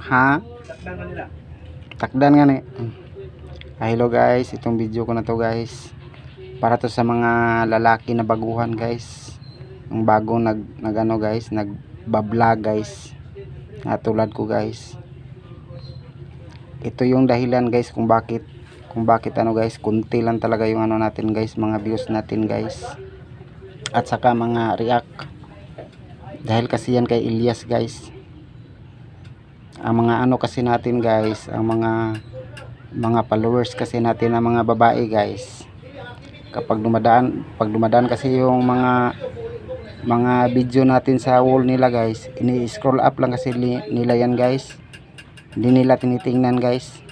Ha? Takdan nga ni. Hello guys, itong video ko na to guys, para to sa mga lalaki na baguhan guys, yung bagong nag guys, nagbablog guys, tulad ko guys. Ito yung dahilan guys kung bakit ano guys, kunti lang talaga yung ano natin guys, mga views natin guys, at saka mga react, dahil kasi yan kay Elias guys. Ang mga ano kasi natin guys, ang mga followers kasi natin na mga babae guys, kapag dumadaan kasi yung mga video natin sa wall nila guys, ini-scroll up lang kasi nila yan guys, hindi nila tinitingnan guys,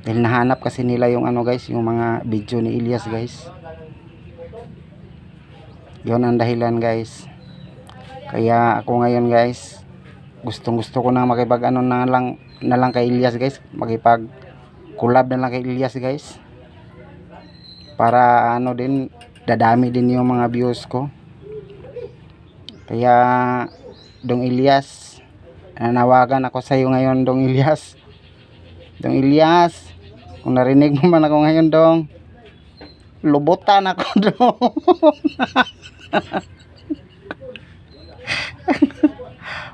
dahil nahanap kasi nila yung ano guys, yung mga video ni Elias guys. Yon ang dahilan guys. Kaya ako ngayon guys, gustong gusto ko na makipag ano na lang kay Elias guys, makipag collab na lang kay Elias guys, para ano din, dadami din yung mga views ko. Kaya Dong Elias, nanawagan ako sa iyo ngayon Dong Elias. Dong Elias, kung narinig mo man ako ngayon Dong, lubutan ako Dong.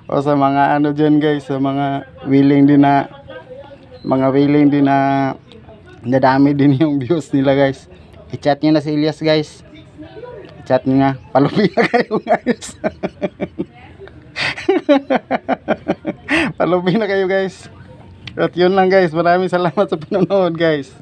O sa mga ano dyan guys, sa mga willing din na nadami din yung views nila guys, i-chat nyo na si Elias guys, i-chat nyo nga, palubi na kayo guys. Palubi na kayo guys. At yun lang guys, maraming salamat sa panonood guys.